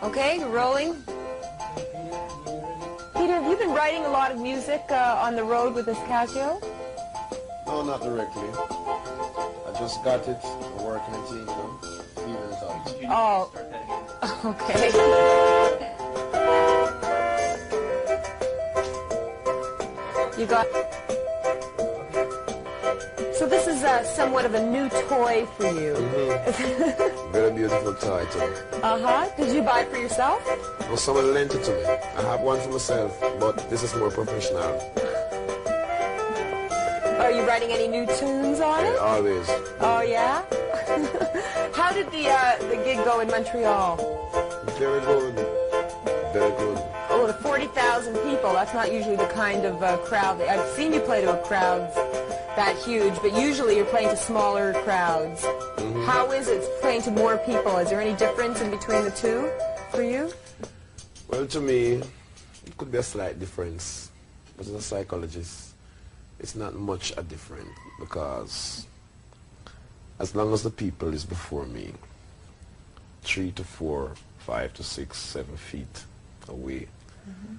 Okay, you're rolling. Peter, have you been writing a lot of music on the road with this Casio? No, not directly. I just got it, working it, you know, feeling it out. Oh, okay. You got... So this is somewhat of a new toy for you. Mm-hmm. Very beautiful toy too. Uh-huh. Did you buy it for yourself? Well, someone lent it to me. I have one for myself, but this is more professional. Are you writing any new tunes on it? Always. Oh, yeah? How did the gig go in Montreal? Very good. Very good. Oh, the 40,000 people. That's not usually the kind of crowd. I've seen you play to a crowd that huge, but usually you're playing to smaller crowds. Mm-hmm. How is it playing to more people? Is there any difference in between the two for you? Well, to me, it could be a slight difference. But as a psychologist, it's not much a difference, because as long as the people is before me, 3 to 4, 5 to 6, 7 feet away, mm-hmm.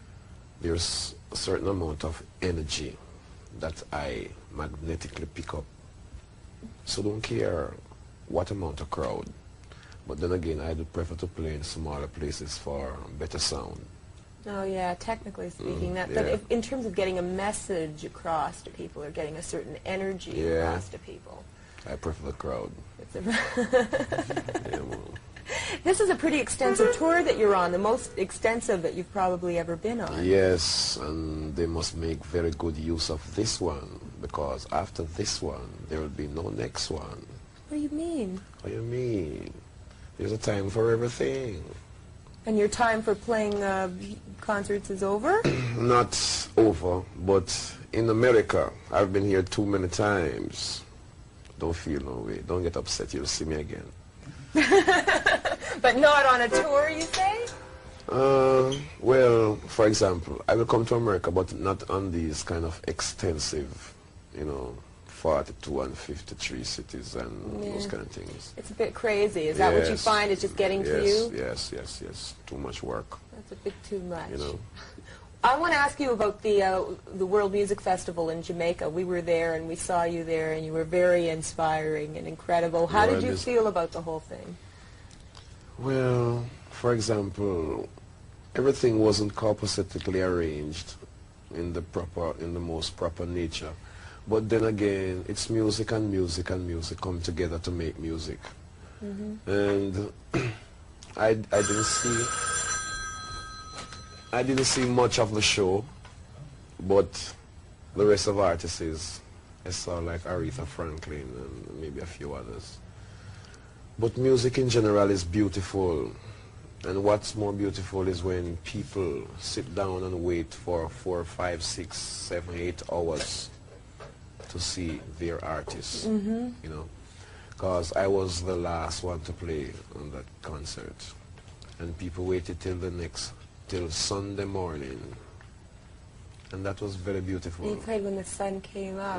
there's a certain amount of energy that I magnetically pick up. So don't care what amount of crowd. But then again, I do prefer to play in smaller places for better sound. Oh yeah, technically speaking, that. Yeah. But if, in terms of getting a message across to people or getting a certain energy across to people, I prefer the crowd. Yeah, well. This is a pretty extensive tour that you're on, the most extensive that you've probably ever been on. Yes, and they must make very good use of this one, because after this one, there will be no next one. What do you mean? What do you mean? There's a time for everything. And your time for playing concerts is over? Not over, but in America, I've been here too many times. Don't feel no way. Don't get upset. You'll see me again. But not on a tour, you say? Well, for example, I will come to America, but not on these kind of extensive, you know, 42 and 53 cities and those kind of things. It's a bit crazy. Is that what you find is just getting to you? Yes. Too much work. That's a bit too much. You know. I want to ask you about the World Music Festival in Jamaica. We were there and we saw you there, and you were very inspiring and incredible. How did you feel about the whole thing? Well, for example, everything wasn't compositically arranged in the most proper nature. But then again, it's music and music and music come together to make music. Mm-hmm. And I didn't see much of the show, but the rest of artists, I saw like Aretha Franklin and maybe a few others. But music in general is beautiful, and what's more beautiful is when people sit down and wait for 4, 5, 6, 7, 8 hours to see their artists, you know, because I was the last one to play on that concert, and people waited till Sunday morning, and that was very beautiful. You played when the sun came up.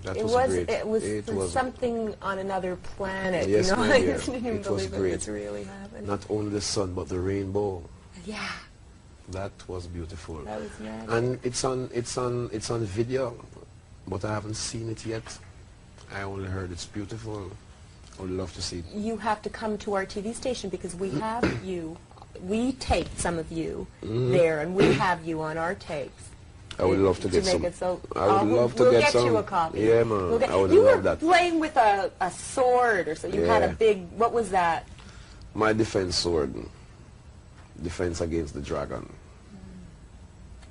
That was great. It was something on another planet. Yes, you know? my dear. I didn't even believe it was really happening. Not only the sun, but the rainbow. Yeah. That was beautiful. That was magic. And it's on video, but I haven't seen it yet. I only heard it's beautiful. I would love to see it. You have to come to our TV station, because we have you. We taped some of you there, and we have you on our tapes. I would love to get some. I would love to we'll get some. We'll get you a copy. Yeah, man. I would you love were that. playing with a sword, or so. You had a big. What was that? My defense sword. Defense against the dragon.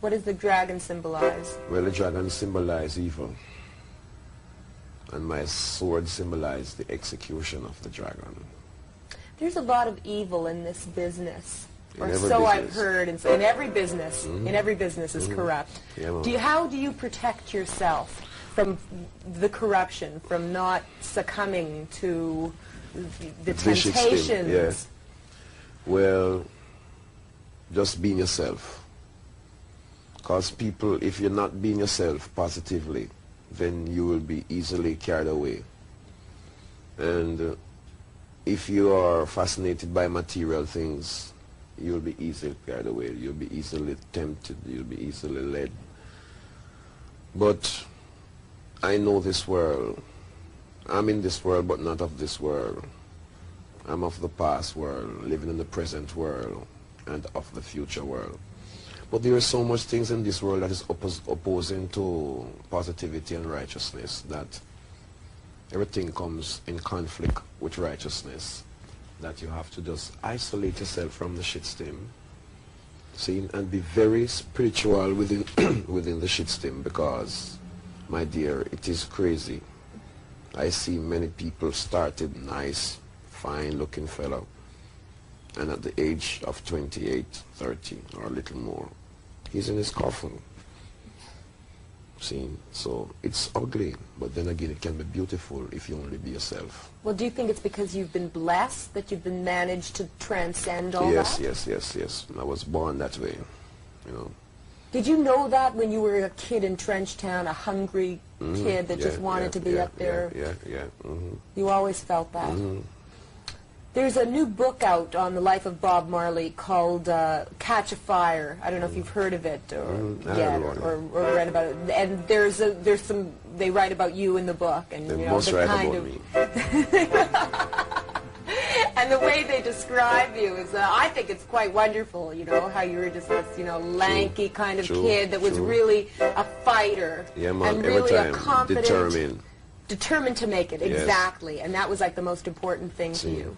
What does the dragon symbolize? Well, the dragon symbolizes evil, and my sword symbolizes the execution of the dragon. There's a lot of evil in this business, or so business. I've heard. And in every business, is corrupt. Yeah, how do you protect yourself from the corruption, from not succumbing to the temptations? Yes. Well, just being yourself. Because people, if you're not being yourself positively, then you will be easily carried away. And if you are fascinated by material things, you'll be easily carried away. You'll be easily tempted. You'll be easily led. But I know this world. I'm in this world, but not of this world. I'm of the past world, living in the present world, and of the future world. But there are so much things in this world that is opposing to positivity and righteousness, that everything comes in conflict with righteousness, that you have to just isolate yourself from the shitstorm, see, and be very spiritual within within the shitstorm, because, my dear, it is crazy. I see many people started nice, fine-looking fellow, and at the age of 28, 30, or a little more, he's in his coffin. See, so it's ugly, but then again, it can be beautiful if you only be yourself. Well, do you think it's because you've been blessed that you've been managed to transcend all yes, that? Yes. I was born that way, you know. Did you know that when you were a kid in Trenchtown, a hungry kid that just wanted to be up there? Yeah. You always felt that? There's a new book out on the life of Bob Marley called Catch a Fire. I don't know if you've heard of it or read about it. And there's some, they write about you in the book, and you know, the kind of me. and the way they describe you is, I think it's quite wonderful. You know, how you were just this, you know, lanky kind of kid that was really a fighter, and really a confident, determined to make it, exactly. And that was like the most important thing to you.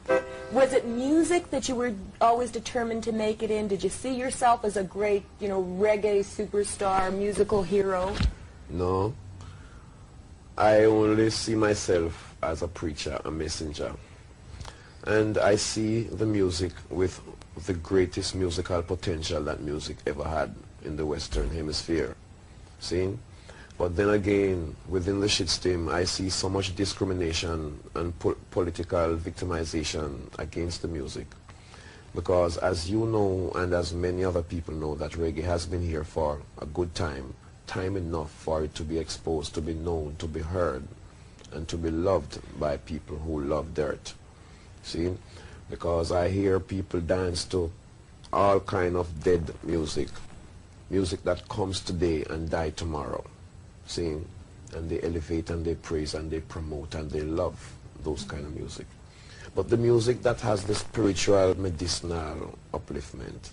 Was it music that you were always determined to make it in? Did you see yourself as a great, you know, reggae superstar, musical hero? No. I only see myself as a preacher, a messenger. And I see the music with the greatest musical potential that music ever had in the Western Hemisphere. See? But then again, within the shitstorm, I see so much discrimination and political victimization against the music. Because as you know, and as many other people know, that reggae has been here for a good time enough for it to be exposed, to be known, to be heard, and to be loved by people who love dirt. See? Because I hear people dance to all kind of dead music. Music that comes today and die tomorrow. See? And they elevate and they praise and they promote and they love those kind of music. But the music that has the spiritual, medicinal upliftment,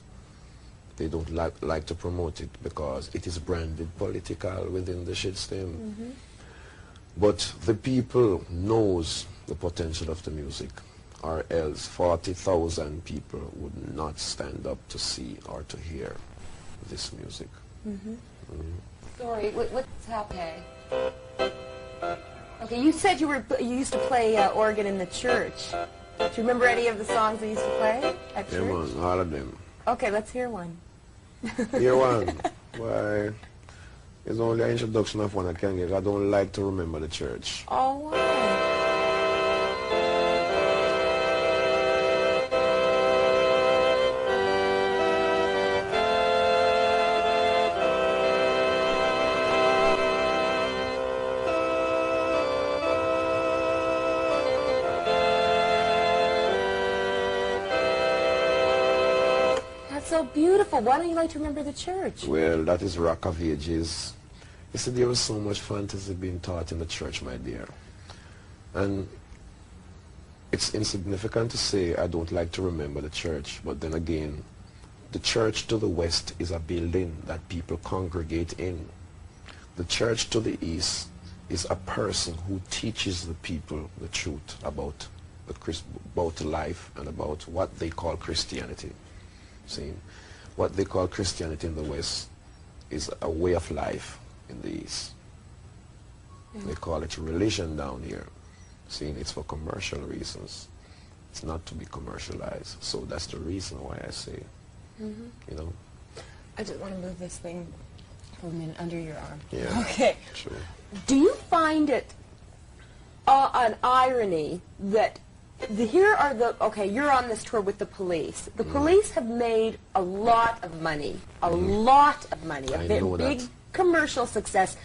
they don't like to promote it because it is branded political within the shitstorm. But the people knows the potential of the music, or else 40,000 people would not stand up to see or to hear this music. Sorry, what's happening? Okay, you said you used to play organ in the church. Do you remember any of the songs they used to play at church? Yeah, man, all of them. Okay, let's hear one. Hear one? Why? It's only an introduction of one I can give. I don't like to remember the church. Oh, why? So beautiful. Why don't you like to remember the church? Well, that is Rock of Ages. You see, there was so much fantasy being taught in the church, my dear. And it's insignificant to say I don't like to remember the church, but then again, the church to the west is a building that people congregate in. The church to the east is a person who teaches the people the truth about life and about what they call Christianity. See, what they call Christianity in the West is a way of life in the East. They call it religion down here. See, it's for commercial reasons. It's not to be commercialized. So that's the reason why I say, you know. I just want to move this thing for a minute under your arm. Yeah. Okay. Sure. Do you find it an irony that you're on this tour with the Police. The Police have made a lot of money, a big commercial success.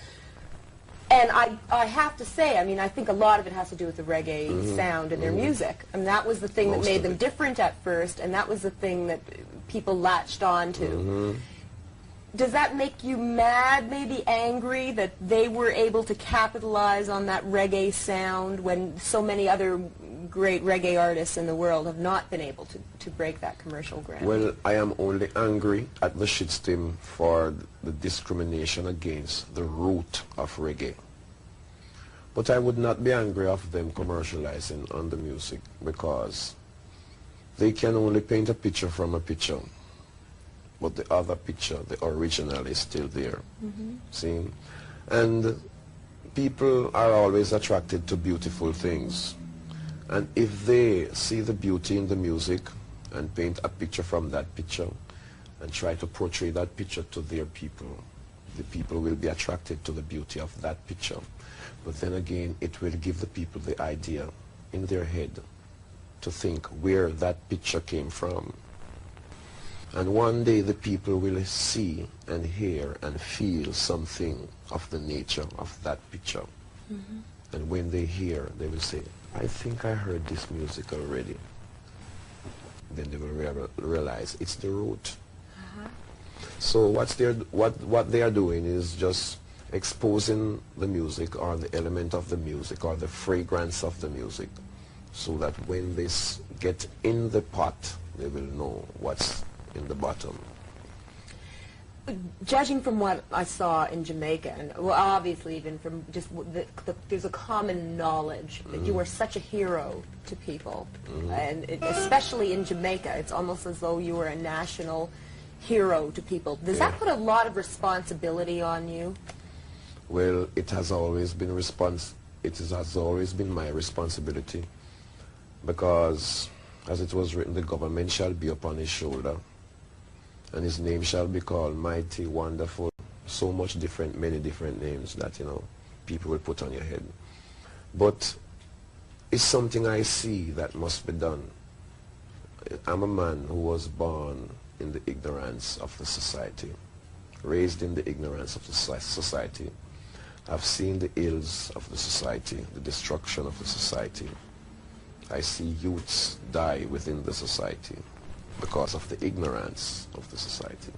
And I have to say, I mean, I think a lot of it has to do with the reggae sound in their music. And that was the thing that made them different at first, and that was the thing that people latched on to. Does that make you mad, maybe angry, that they were able to capitalize on that reggae sound when so many other great reggae artists in the world have not been able to break that commercial ground? Well, I am only angry at the shitstem for the discrimination against the root of reggae. But I would not be angry of them commercializing on the music, because they can only paint a picture from a picture, but the other picture, the original, is still there. See? And people are always attracted to beautiful things. And if they see the beauty in the music and paint a picture from that picture and try to portray that picture to their people, the people will be attracted to the beauty of that picture. But then again, it will give the people the idea in their head to think where that picture came from. And one day the people will see and hear and feel something of the nature of that picture. And when they hear, they will say, I think I heard this music already. Then they will realize it's the root. So what they are doing is just exposing the music, or the element of the music, or the fragrance of the music, so that when they get in the pot, they will know what's in the bottom. Judging from what I saw in Jamaica, and well, obviously even from just there's a common knowledge that you are such a hero to people, and especially in Jamaica, it's almost as though you were a national hero to people. Does that put a lot of responsibility on you? Well, it has always been my responsibility, because as it was written, the government shall be upon his shoulder, and his name shall be called Mighty, Wonderful. So much many different names that, you know, people will put on your head. But it's something I see that must be done. I'm a man who was born in the ignorance of the society, raised in the ignorance of the society. I've seen the ills of the society, the destruction of the society. I see youths die within the society because of the ignorance of the society.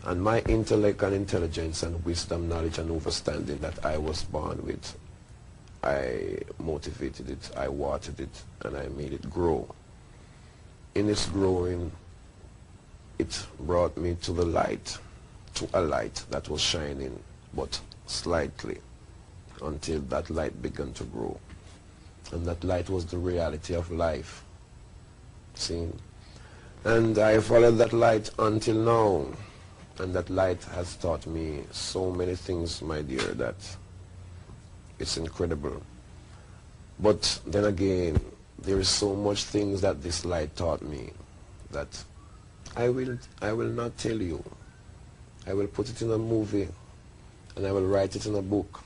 And my intellect and intelligence and wisdom, knowledge and understanding that I was born with, I motivated it, I watered it, and I made it grow. In its growing, it brought me to the light, to a light that was shining, but slightly, until that light began to grow. And that light was the reality of life. See? And I followed that light until now. And that light has taught me so many things, my dear, that it's incredible. But then again, there is so much things that this light taught me that I will not tell you. I will put it in a movie, and I will write it in a book.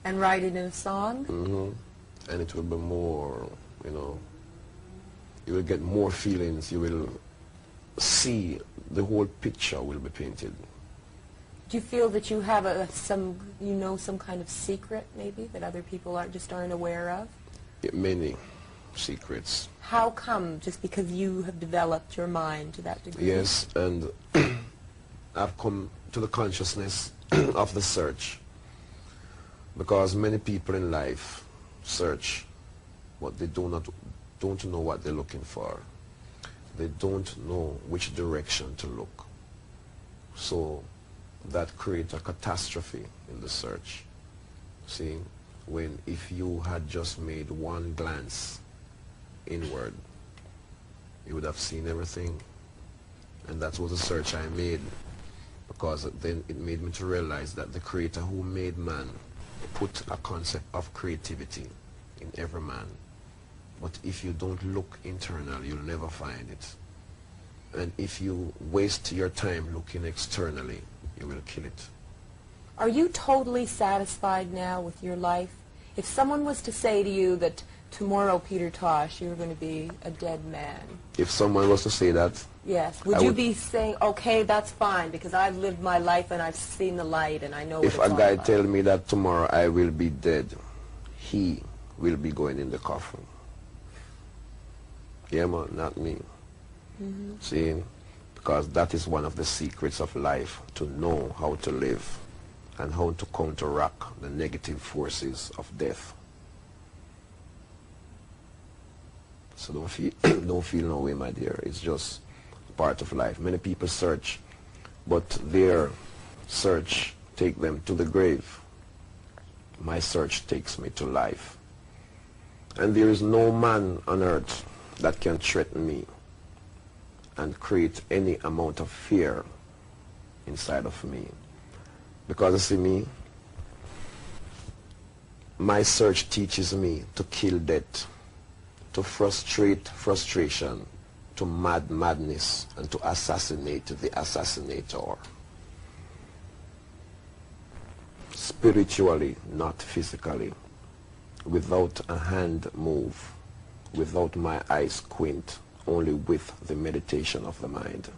And write it in a song? And it will be more, you know, you will get more feelings, you will see the whole picture will be painted. Do you feel that you have some kind of secret, maybe, that other people aren't aware of? Many secrets. How come? Just because you have developed your mind to that degree? Yes, and I've come to the consciousness of the search, because many people in life search, but they don't know what they're looking for. They don't know which direction to look. So that creates a catastrophe in the search. See, when if you had just made one glance inward, you would have seen everything. And that was the search I made, because then it made me to realize that the Creator who made man put a concept of creativity in every man. But if you don't look internal, you'll never find it. And if you waste your time looking externally, you will kill it. Are you totally satisfied now with your life? If someone was to say to you that tomorrow, Peter Tosh, you were going to be a dead man. If someone was to say that, yes, would you be saying, okay, that's fine, because I've lived my life and I've seen the light and I know what it's all about? If a guy tell me that tomorrow I will be dead, he will be going in the coffin. Yeah, man, not me. See, because that is one of the secrets of life, to know how to live and how to counteract the negative forces of death. So don't feel no way, my dear. It's just part of life. Many people search, but their search take them to the grave. My search takes me to life. And there is no man on earth that can threaten me and create any amount of fear inside of me. Because you see me, my search teaches me to kill death, to frustrate frustration, to madness, and to assassinate the assassinator. Spiritually, not physically. Without a hand move, without my eyes squint, only with the meditation of the mind.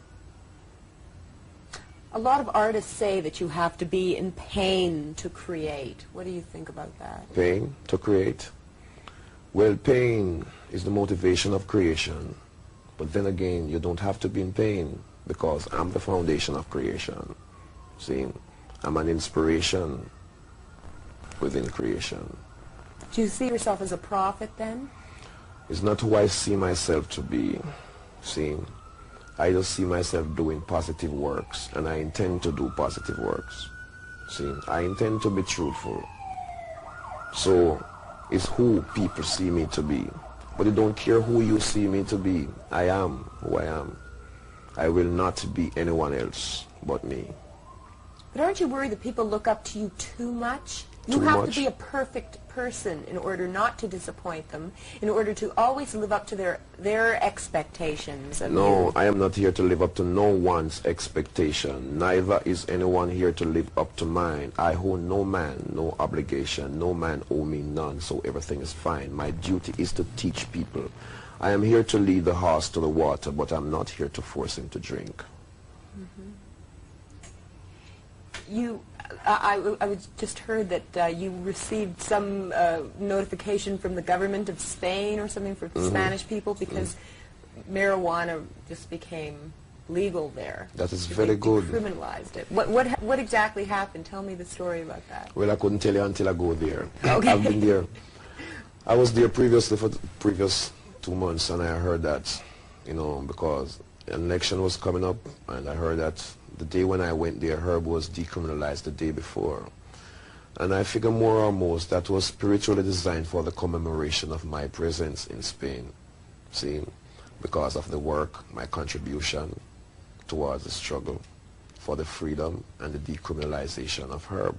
A lot of artists say that you have to be in pain to create. What do you think about that? Pain to create? Well, pain is the motivation of creation. But then again, you don't have to be in pain, because I'm the foundation of creation. See, I'm an inspiration within creation. Do you see yourself as a prophet then? It's not who I see myself to be. See, I just see myself doing positive works, and I intend to do positive works. See, I intend to be truthful. So, it's who people see me to be. But it don't care who you see me to be. I am who I am. I will not be anyone else but me. But aren't you worried that people look up to you too much? You Too have much? to be a perfect person in order not to disappoint them, in order to always live up to their expectations. Of No, you. I am not here to live up to no one's expectation. Neither is anyone here to live up to mine. I owe no man no obligation. No man owe me none, so everything is fine. My duty is to teach people. I am here to lead the horse to the water, but I'm not here to force him to drink. I was just heard that you received some notification from the government of Spain or something for Spanish people because marijuana just became legal there. That is very good. They criminalized it. What exactly happened? Tell me the story about that. Well, I couldn't tell you until I go there. Okay. I've been there. I was there previously for the previous 2 months, and I heard that, you know, because an election was coming up, and I heard that the day when I went there, herb was decriminalized the day before. And I figure more or most that was spiritually designed for the commemoration of my presence in Spain. See, because of the work, my contribution towards the struggle for the freedom and the decriminalization of herb.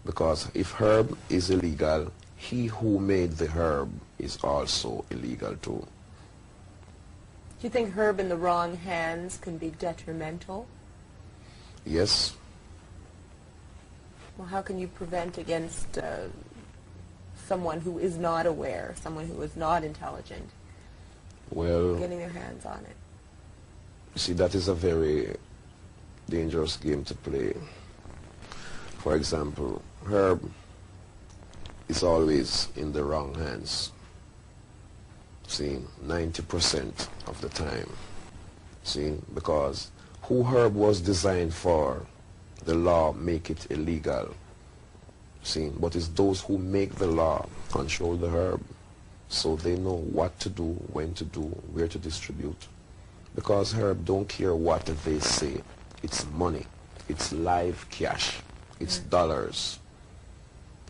Because if herb is illegal, he who made the herb is also illegal too. Do you think herb in the wrong hands can be detrimental? Yes. Well, how can you prevent against someone who is not aware, someone who is not intelligent, Well, getting their hands on it? you see, that is a very dangerous game to play. For example, herb is always in the wrong hands. See, 90% of the time. See, because who herb was designed for, the law make it illegal. See, but it's those who make the law control the herb, so they know what to do, when to do, where to distribute. Because herb don't care what they say. It's money. It's live cash. It's dollars.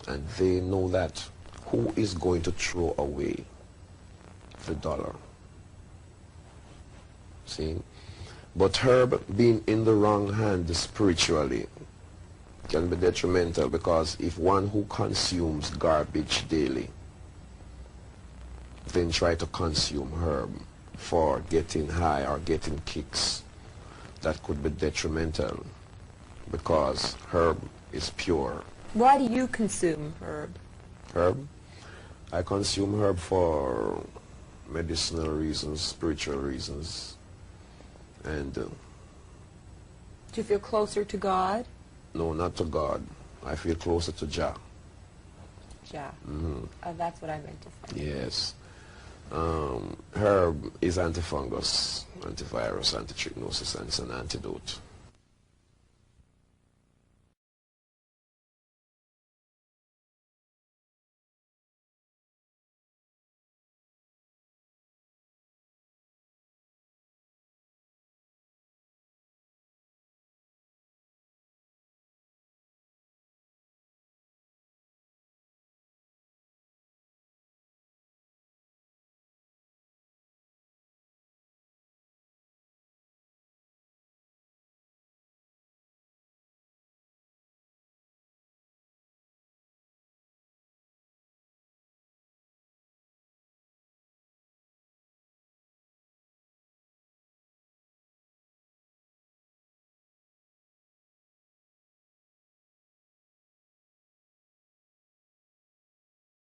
And they know that. Who is going to throw away the dollar? See? But herb being in the wrong hand spiritually can be detrimental, because if one who consumes garbage daily then try to consume herb for getting high or getting kicks, that could be detrimental, because herb is pure. Why do you consume herb? Herb? I consume herb for medicinal reasons, spiritual reasons, and Do you feel closer to God? no, not to God. I feel closer to Jah. Yeah. That's what I meant to say. Yes. Herb is antifungus, antivirus, antitrichnosis, and it's an antidote.